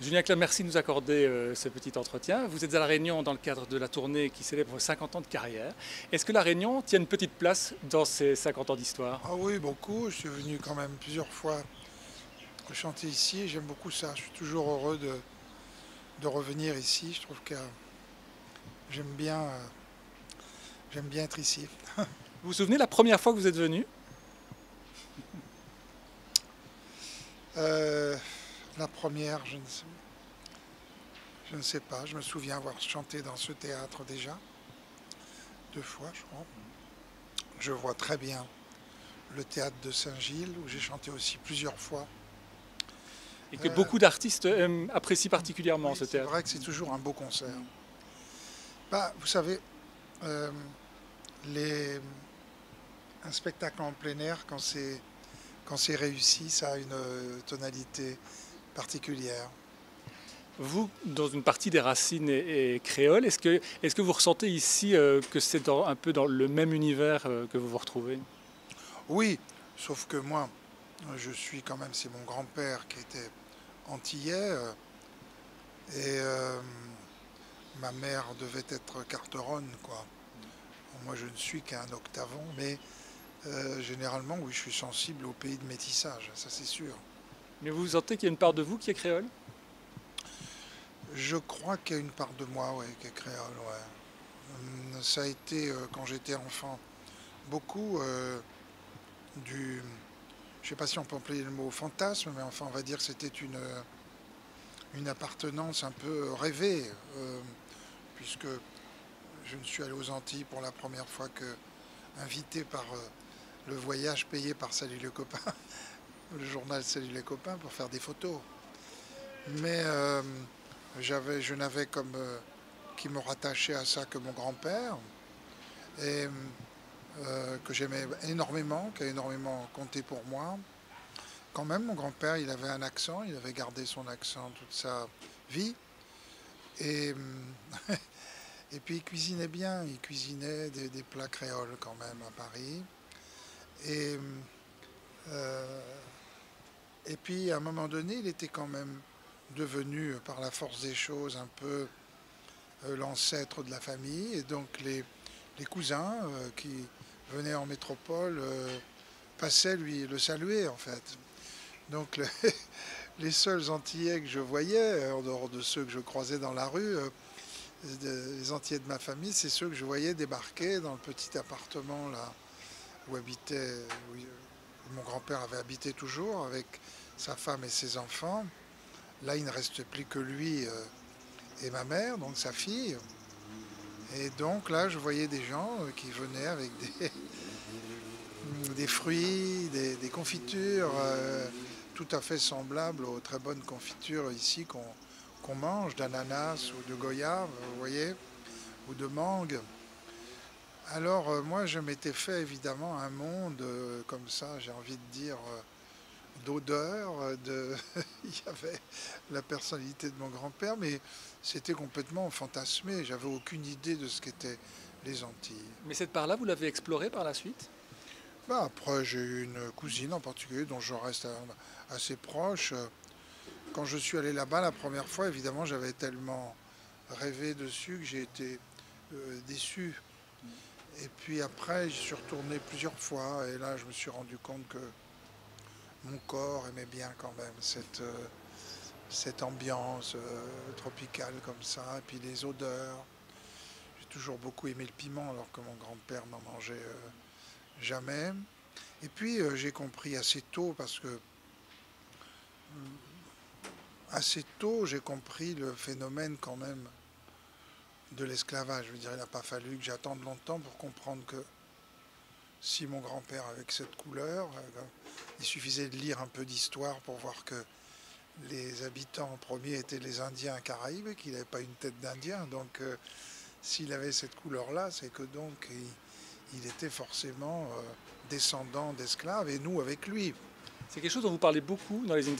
Julien Clerc, merci de nous accorder ce petit entretien. Vous êtes à La Réunion dans le cadre de la tournée qui célèbre 50 ans de carrière. Est-ce que La Réunion tient une petite place dans ces 50 ans d'histoire? Ah oui, beaucoup. Je suis venu quand même plusieurs fois chanter ici et j'aime beaucoup ça. Je suis toujours heureux de revenir ici. Je trouve que j'aime bien, euh, j'aime bien être ici. Vous vous souvenez la première fois que vous êtes venu? Euh, la première, je ne sais pas. Je me souviens avoir chanté dans ce théâtre déjà, 2 fois, je crois. Je vois très bien le théâtre de Saint-Gilles où j'ai chanté aussi plusieurs fois. Et que Euh, beaucoup d'artistes apprécient particulièrement oui, ce c'est théâtre. vrai que c'est toujours un beau concert. Bah, vous savez, euh, les, un spectacle en plein air, quand c'est réussi, ça a une tonalité particulière. Vous, dans une partie des racines et créoles, est-ce que vous ressentez ici que c'est un peu dans le même univers que vous vous retrouvez? Oui, sauf que moi, je suis quand même, c'est mon grand-père qui était antillais et ma mère devait être carteronne, quoi. Moi, je ne suis qu'un octavon, mais généralement, oui, je suis sensible au pays de métissage, ça c'est sûr. Mais vous sentez qu'il y a une part de vous qui est créole? Je crois qu'il y a une part de moi, ouais, qui est créole, ouais. Ça a été, quand j'étais enfant, beaucoup du... Je ne sais pas si on peut employer le mot fantasme, mais enfin, on va dire que c'était une appartenance un peu rêvée, puisque je ne suis allé aux Antilles pour la première fois que invité par le voyage payé par Salut les copains, le journal Salut les copains, pour faire des photos. Mais je n'avais comme qui me rattachait à ça que mon grand-père, et que j'aimais énormément, qui a énormément compté pour moi. Quand même, mon grand-père, il avait un accent, il avait gardé son accent toute sa vie. Et, et puis il cuisinait bien, il cuisinait des plats créoles quand même à Paris. Et, euh, et puis à un moment donné, il était quand même devenu, par la force des choses, un peu l'ancêtre de la famille. Et donc les cousins qui venaient en métropole passaient lui le saluer en fait. Donc les seuls Antillais que je voyais, en dehors de ceux que je croisais dans la rue, les Antillais de ma famille, c'est ceux que je voyais débarquer dans le petit appartement là où habitait, où mon grand-père avait habité toujours avec sa femme et ses enfants. Là, il ne restait plus que lui et ma mère, donc sa fille. Et donc là, je voyais des gens qui venaient avec des fruits, des confitures tout à fait semblables aux très bonnes confitures ici qu'on mange, d'ananas ou de goyave, vous voyez, ou de mangue. Alors moi, je m'étais fait évidemment un monde comme ça, j'ai envie de dire, d'odeur. Il y avait la personnalité de mon grand-père, mais c'était complètement fantasmé. J'avais aucune idée de ce qu'étaient les Antilles. Mais cette part-là, vous l'avez explorée par la suite? Bah, après, j'ai eu une cousine en particulier dont je reste assez proche. Quand je suis allé là-bas la première fois, évidemment, j'avais tellement rêvé dessus que j'ai été déçu. Et puis après, j'y suis retourné plusieurs fois et là, je me suis rendu compte que mon corps aimait bien quand même cette ambiance tropicale comme ça, et puis les odeurs. J'ai toujours beaucoup aimé le piment alors que mon grand-père n'en mangeait jamais. Et puis j'ai compris assez tôt, parce que assez tôt j'ai compris le phénomène quand même de l'esclavage. Je veux dire, il n'a pas fallu que j'attende longtemps pour comprendre que si mon grand-père avait cette couleur, il suffisait de lire un peu d'histoire pour voir que les habitants premiers étaient les Indiens caraïbes, qu'il n'avait pas une tête d'Indien. Donc s'il avait cette couleur-là, c'est que donc il était forcément descendant d'esclaves, et nous avec lui. C'est quelque chose dont vous parlez beaucoup dans les interviews.